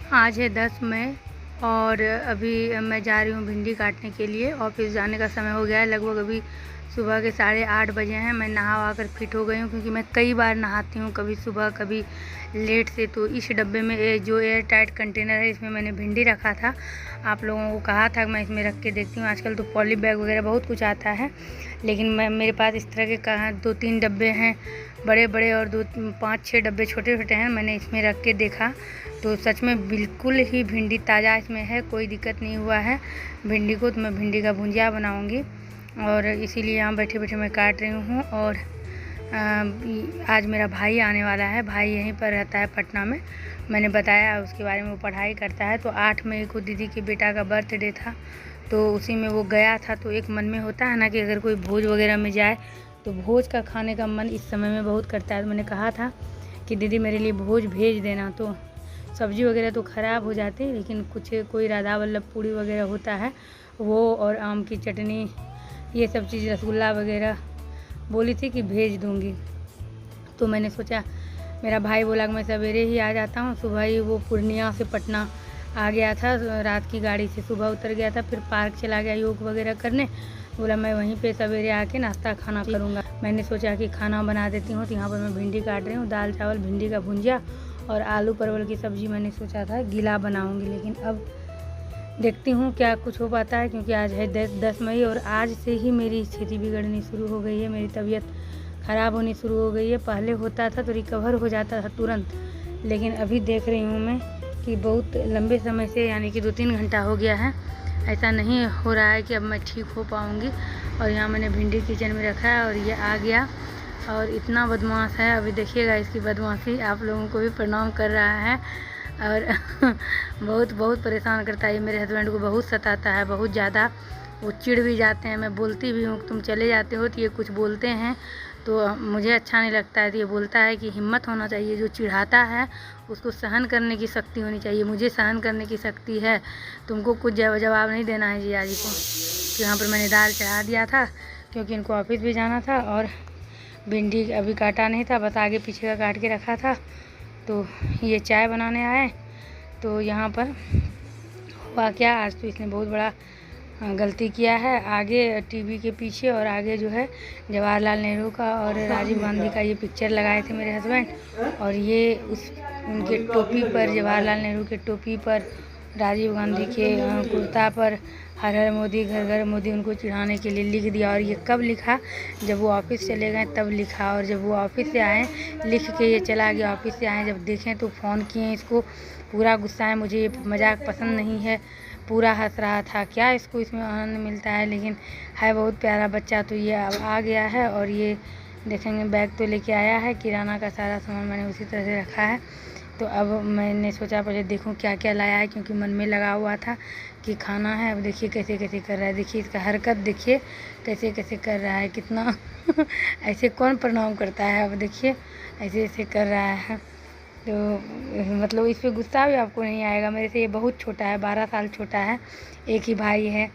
आज है 10 मई और अभी मैं जा रही हूँ भिंडी काटने के लिए। ऑफिस जाने का समय हो गया है, लगभग अभी सुबह के 8:30 बजे हैं। मैं नहा वहा कर फिट हो गई हूँ, क्योंकि मैं कई बार नहाती हूँ, कभी सुबह कभी लेट से। तो इस डब्बे में जो एयर टाइट कंटेनर है, इसमें मैंने भिंडी रखा था। आप लोगों को कहा था कि मैं इसमें रख के देखती हूँ। आजकल तो पॉली बैग वगैरह बहुत कुछ आता है, लेकिन मेरे पास इस तरह के 2-3 डब्बे हैं बड़े बड़े, और 5-6 डब्बे छोटे छोटे हैं। मैंने इसमें रख के देखा तो सच में बिल्कुल ही भिंडी ताज़ा इसमें है, कोई दिक्कत नहीं हुआ है भिंडी को। तो मैं भिंडी का भुंजिया बनाऊंगी और इसीलिए यहाँ बैठे बैठे मैं काट रही हूँ। और आज मेरा भाई आने वाला है। भाई यहीं पर रहता है पटना में, मैंने बताया उसके बारे में। वो पढ़ाई करता है। तो 8 मई को दीदी के बेटा का बर्थडे था, तो उसी में वो गया था। तो एक मन में होता है ना कि अगर कोई भोज वगैरह में जाए तो भोज का खाने का मन इस समय में बहुत करता है। तो मैंने कहा था कि दीदी मेरे लिए भोज भेज देना। तो सब्ज़ी वगैरह तो ख़राब हो जाती है, लेकिन कोई राधा वल्लभ पूड़ी वगैरह होता है वो, और आम की चटनी, ये सब चीज़, रसगुल्ला वगैरह बोली थी कि भेज दूँगी। तो मैंने सोचा, मेरा भाई बोला कि मैं सवेरे ही आ जाता हूँ। सुबह ही वो पूर्णिया से पटना आ गया था, रात की गाड़ी से सुबह उतर गया था, फिर पार्क चला गया योग वगैरह करने। बोला मैं वहीं पे सवेरे आके नाश्ता खाना करूँगा। मैंने सोचा कि खाना बना देती हूँ। तो यहाँ पर मैं भिंडी काट रही हूँ, दाल चावल भिंडी का भुंजिया और आलू परवल की सब्ज़ी मैंने सोचा था गीला बनाऊँगी, लेकिन अब देखती हूँ क्या कुछ हो पाता है, क्योंकि आज है 10 मई और आज से ही मेरी स्थिति बिगड़नी शुरू हो गई है। मेरी तबीयत ख़राब होनी शुरू हो गई है। पहले होता था तो रिकवर हो जाता था तुरंत, लेकिन अभी देख रही हूँ मैं कि बहुत लंबे समय से, यानी कि 2-3 घंटा हो गया है, ऐसा नहीं हो रहा है कि अब मैं ठीक हो पाऊँगी। और यहाँ मैंने भिंडी किचन में रखा है और ये आ गया और इतना बदमाश है। अभी देखिएगा इसकी बदमाशी। आप लोगों को भी प्रणाम कर रहा है और बहुत परेशान करता है। ये मेरे हस्बैंड को बहुत सताता है, बहुत ज़्यादा। वो चिढ़ भी जाते हैं, मैं बोलती भी हूँ तुम चले जाते हो, तो ये कुछ बोलते हैं तो मुझे अच्छा नहीं लगता है। तो ये बोलता है कि हिम्मत होना चाहिए, जो चिढ़ाता है उसको सहन करने की शक्ति होनी चाहिए। मुझे सहन करने की शक्ति है, तुमको कुछ जवाब नहीं देना है जिया जी को। तो यहाँ पर मैंने दाल चढ़ा दिया था, क्योंकि इनको ऑफिस भी जाना था। और भिंडी अभी काटा नहीं था, बस आगे पीछे का काट के रखा था। तो ये चाय बनाने आए। तो यहाँ पर हुआ क्या, आज तो इसने बहुत बड़ा गलती किया है। आगे टीवी के पीछे और आगे जो है जवाहरलाल नेहरू का और राजीव गांधी का ये पिक्चर लगाए थे मेरे हस्बैंड, और ये उनके टोपी पर, जवाहरलाल नेहरू के टोपी पर, राजीव गांधी के कुर्ता पर हर हर मोदी घर घर मोदी, उनको चिढ़ाने के लिए लिख दिया। और ये कब लिखा, जब वो ऑफिस चले गए तब लिखा। और जब वो ऑफिस से आए लिख के ये चला गया। ऑफिस से आए जब देखें तो फ़ोन किए इसको, पूरा गुस्सा है, मुझे ये मजाक पसंद नहीं है, पूरा हंस रहा था। क्या इसको इसमें आनंद मिलता है, लेकिन है बहुत प्यारा बच्चा। तो ये अब आ गया है और ये देखेंगे बैग तो लेके आया है, किराना का सारा सामान मैंने उसी तरह से रखा है। तो अब मैंने सोचा पहले देखूं क्या क्या लाया है, क्योंकि मन में लगा हुआ था कि खाना है। अब देखिए कैसे कैसे कर रहा है, देखिए इसका हरकत देखिए कैसे कैसे कर रहा है, कितना ऐसे कौन प्रणाम करता है। अब देखिए ऐसे ऐसे कर रहा है। तो मतलब इस पर गुस्सा भी आपको नहीं आएगा। मेरे से ये बहुत छोटा है, 12 साल छोटा है, एक ही भाई है।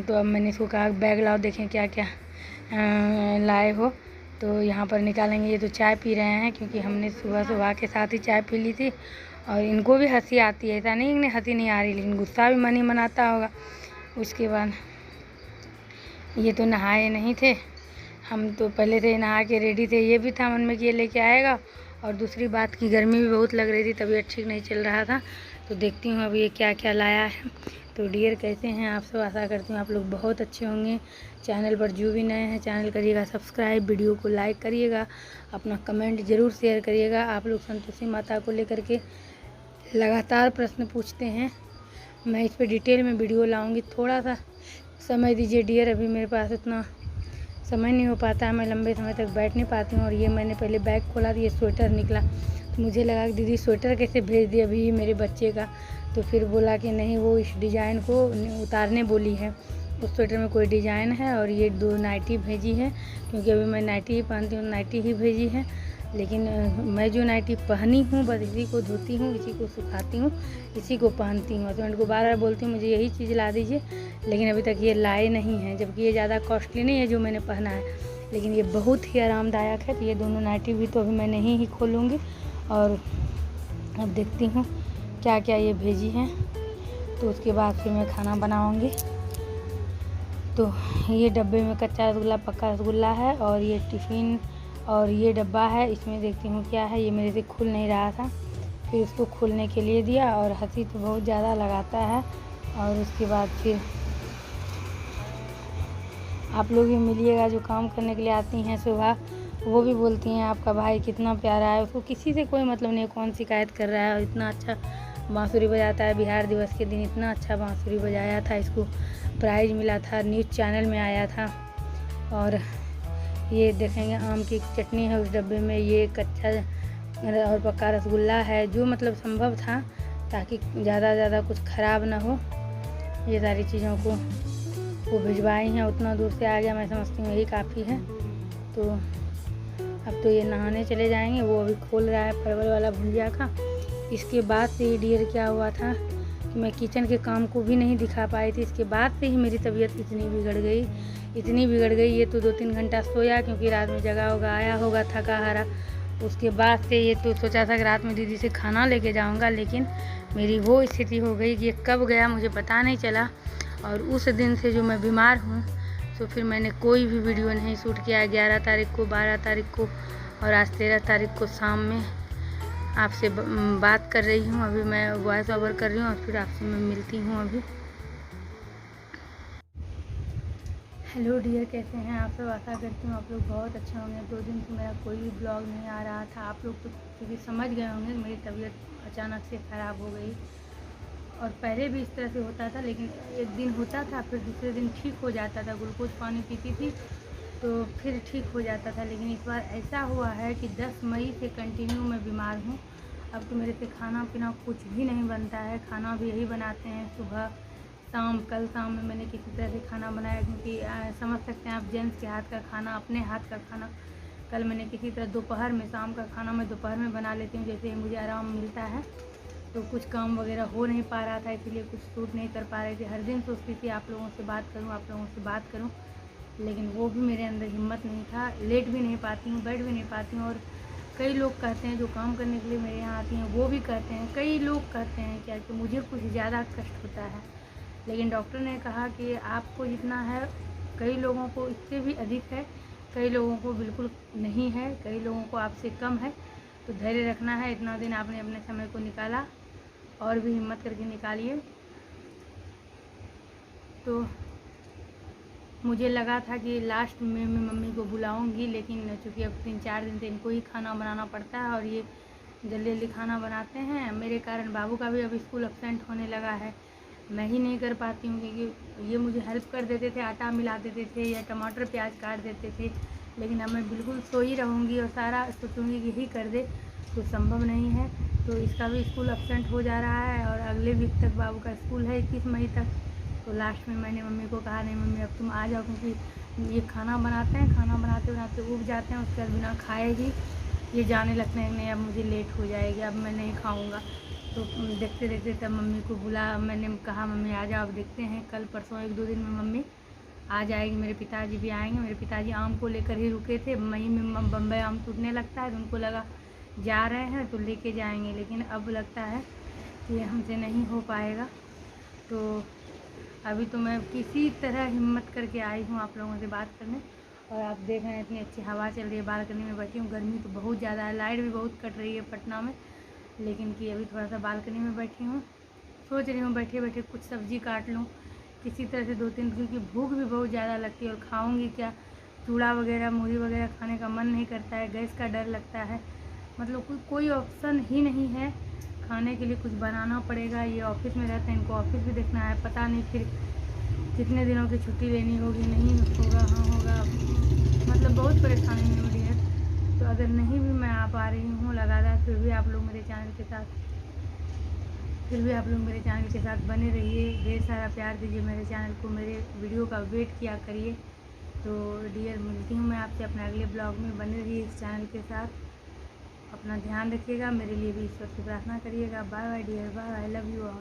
तो अब मैंने इसको कहा बैग लाओ, देखें क्या क्या लाए हो। तो यहाँ पर निकालेंगे। ये तो चाय पी रहे हैं, क्योंकि हमने सुबह सुबह के साथ ही चाय पी ली थी। और इनको भी हंसी आती है, ऐसा नहीं इन्हें हंसी नहीं आ रही, लेकिन गुस्सा भी मन ही मनाता होगा। उसके बाद ये तो नहाए नहीं थे, हम तो पहले से नहा के रेडी थे। ये भी था मन में कि ये लेके आएगा। और दूसरी बात की गर्मी भी बहुत लग रही थी, तबीयत ठीक नहीं चल रहा था। तो देखती हूँ अब ये क्या क्या लाया है। तो डियर कैसे हैं आप सब, आशा करती हूँ आप लोग बहुत अच्छे होंगे। चैनल पर जो भी नए हैं चैनल करिएगा सब्सक्राइब, वीडियो को लाइक करिएगा, अपना कमेंट ज़रूर शेयर करिएगा। आप लोग संतोषी माता को लेकर के लगातार प्रश्न पूछते हैं, मैं इस पर डिटेल में वीडियो लाऊंगी। थोड़ा सा समय दीजिए डियर, अभी मेरे पास उतना समय नहीं हो पाता है, मैं लंबे समय तक बैठ नहीं पाती हूँ। और ये मैंने पहले बैग खोला तो ये स्वेटर निकला, तो मुझे लगा कि दीदी स्वेटर कैसे भेज दी अभी मेरे बच्चे का। तो फिर बोला कि नहीं, वो इस डिज़ाइन को उतारने बोली है। उस स्वेटर में कोई डिज़ाइन है। और ये 2 नाइटी भेजी है, क्योंकि अभी मैं नाइटी ही पहनती हूँ, नाइटी ही भेजी है। लेकिन मैं जो नाइटी पहनी हूँ बस इसी को धोती हूँ, इसी को सुखाती हूँ, इसी को पहनती हूँ। हस्बैंड को बार बार बोलती हूँ मुझे यही चीज़ ला दीजिए, लेकिन अभी तक ये लाए नहीं हैं। जबकि ये ज़्यादा कॉस्टली नहीं है जो मैंने पहना है, लेकिन ये बहुत ही आरामदायक है। तो ये दोनों नाइटी भी तो अभी मैं नहीं ही खोलूँगी। और अब देखती हूँ क्या क्या ये भेजी हैं। तो उसके बाद फिर मैं खाना बनाऊँगी। तो ये डब्बे में कच्चा रसगुल्ला पक्का रसगुल्ला है और ये टिफ़िन और ये डब्बा है, इसमें देखती हूँ क्या है। ये मेरे से खुल नहीं रहा था, फिर इसको खोलने के लिए दिया और हंसी तो बहुत ज़्यादा लगाता है। और उसके बाद फिर आप लोग भी मिलिएगा जो काम करने के लिए आती हैं सुबह, वो भी बोलती हैं आपका भाई कितना प्यारा है, उसको किसी से कोई मतलब नहीं, कौन शिकायत कर रहा है। और इतना अच्छा बांसुरी बजाता है। बिहार दिवस के दिन इतना अच्छा बांसुरी बजाया था, इसको प्राइज़ मिला था, न्यूज़ चैनल में आया था। और ये देखेंगे आम की चटनी है उस डब्बे में, ये कच्चा और पक्का रसगुल्ला है, जो मतलब संभव था ताकि ज़्यादा कुछ ख़राब ना हो। ये सारी चीज़ों को वो भिजवाई हैं, उतना दूर से आ गया, मैं समझती हूँ यही काफ़ी है। तो अब तो ये नहाने चले जाएंगे। वो अभी खोल रहा है परवल वाला भुजिया का। इसके बाद से ही डियर क्या हुआ था कि मैं किचन के काम को भी नहीं दिखा पाई थी। इसके बाद से ही मेरी तबीयत इतनी बिगड़ गई। ये तो 2-3 घंटा सोया, क्योंकि रात में जगा होगा, आया होगा थका हारा। उसके बाद से ये तो सोचा था कि रात में दीदी से खाना लेके जाऊंगा, लेकिन मेरी वो स्थिति हो गई कि ये कब गया मुझे पता नहीं चला। और उस दिन से जो मैं बीमार हूँ, तो फिर मैंने कोई भी वीडियो नहीं शूट किया। 11 तारीख को, 12 तारीख को और आज 13 तारीख को शाम में आपसे बात कर रही हूँ। अभी मैं वॉइस ओवर कर रही हूँ और फिर आपसे मैं मिलती हूँ अभी। हेलो डियर, कैसे हैं आप सब? आशा करती हूँ आप लोग बहुत अच्छे होंगे। 2 दिन से मेरा कोई भी ब्लॉग नहीं आ रहा था। आप लोग तो क्योंकि समझ गए होंगे मेरी तबीयत अचानक से ख़राब हो गई, और पहले भी इस तरह से होता था, लेकिन एक दिन होता था फिर दूसरे दिन ठीक हो जाता था। ग्लूकोज पानी पीती थी तो फिर ठीक हो जाता था। लेकिन इस बार ऐसा हुआ है कि 10 मई से कंटिन्यू मैं बीमार हूँ। अब तो मेरे से खाना पीना कुछ भी नहीं बनता है। खाना भी यही बनाते हैं सुबह शाम। कल शाम में मैंने किसी तरह से खाना बनाया, क्योंकि समझ सकते हैं आप, जेंट्स के हाथ का खाना, अपने हाथ का खाना कल मैंने किसी तरह दोपहर में, शाम का खाना मैं दोपहर में बना लेती हूँ, जैसे मुझे आराम मिलता है। तो कुछ काम वगैरह हो नहीं पा रहा था, इसीलिए कुछ शूट नहीं कर पा रही थी। हर दिन सोचती थी आप लोगों से बात करूं, लेकिन वो भी मेरे अंदर हिम्मत नहीं था। लेट भी नहीं पाती हूँ, बैठ भी नहीं पाती हूँ। और कई लोग कहते हैं जो काम करने के लिए मेरे यहाँ आती हैं, वो भी कहते हैं, कई लोग कहते हैं क्या कि मुझे कुछ ज़्यादा कष्ट होता है। लेकिन डॉक्टर ने कहा कि आपको जितना है, कई लोगों को इससे भी अधिक है, कई लोगों को बिल्कुल नहीं है, कई लोगों को आपसे कम है। तो धैर्य रखना है। इतना दिन आपने अपने समय को निकाला, और भी हिम्मत करके निकालिए। तो मुझे लगा था कि लास्ट में मैं मम्मी को बुलाऊंगी, लेकिन चूँकि अब 3-4 दिन से इनको ही खाना बनाना पड़ता है, और ये जल्दी खाना बनाते हैं। मेरे कारण बाबू का भी अब स्कूल एब्सेंट होने लगा है। मैं ही नहीं कर पाती हूँ, क्योंकि ये मुझे हेल्प कर देते थे, आटा मिला देते थे या टमाटर प्याज काट देते थे। लेकिन अब मैं बिल्कुल सो ही रहूँगी और सारा सोचूँगी कि यही कर दे, तो संभव नहीं है। तो इसका भी स्कूल एब्सेंट हो जा रहा है, और अगले वीक तक बाबू का स्कूल है 21 मई तक। तो लास्ट में मैंने मम्मी को कहा, नहीं मम्मी अब तुम आ जाओ, क्योंकि ये खाना बनाते हैं, खाना बनाते उब जाते हैं, उसके बाद बिना खाए ही ये जाने लगते हैं, नहीं अब मुझे लेट हो जाएगी, अब मैं नहीं खाऊंगा। तो देखते देखते तब मम्मी को मैंने कहा मम्मी आ जाओ, अब देखते हैं कल परसों 1-2 दिन में मम्मी आ जाएगी। मेरे पिताजी भी आएंगे। मेरे पिताजी आम को लेकर ही रुके थे। मई में बम्बई आम टूटने लगता है, तो उनको लगा जा रहे हैं तो लेके जाएंगे, लेकिन अब लगता है कि हमसे नहीं हो पाएगा। तो अभी तो मैं किसी तरह हिम्मत करके आई हूँ आप लोगों से बात करने, और आप देख रहे हैं इतनी अच्छी हवा चल रही है, बालकनी में बैठी हूँ। गर्मी तो बहुत ज़्यादा है, लाइट भी बहुत कट रही है पटना में, लेकिन कि अभी थोड़ा सा बालकनी में बैठी हूँ। सोच रही हूँ बैठे बैठे कुछ सब्ज़ी काट लूँ किसी तरह से 2-3, क्योंकि भूख भी बहुत ज़्यादा लगती है। और खाऊँगी क्या, चूड़ा वगैरह मूढ़ी वगैरह खाने का मन नहीं करता है, गैस का डर लगता है। मतलब कोई ऑप्शन ही नहीं है खाने के लिए, कुछ बनाना पड़ेगा। ये ऑफिस में रहते हैं, इनको ऑफिस भी देखना है, पता नहीं फिर कितने दिनों की छुट्टी लेनी होगी, नहीं होगा, हाँ होगा, मतलब बहुत परेशानी में हो रही है। तो अगर नहीं भी मैं आ पा रही हूँ लगातार, फिर भी आप लोग मेरे चैनल के साथ बने रहिए, ढेर सारा प्यार दीजिए मेरे चैनल को, मेरे वीडियो का वेट किया करिए। तो डियर, मिलती हूँ मैं आपसे अपने अगले ब्लॉग में। बने रहिए इस चैनल के साथ, अपना ध्यान रखिएगा, मेरे लिए भी ईश्वर से प्रार्थना करिएगा। Bye bye dear, bye, I love you all.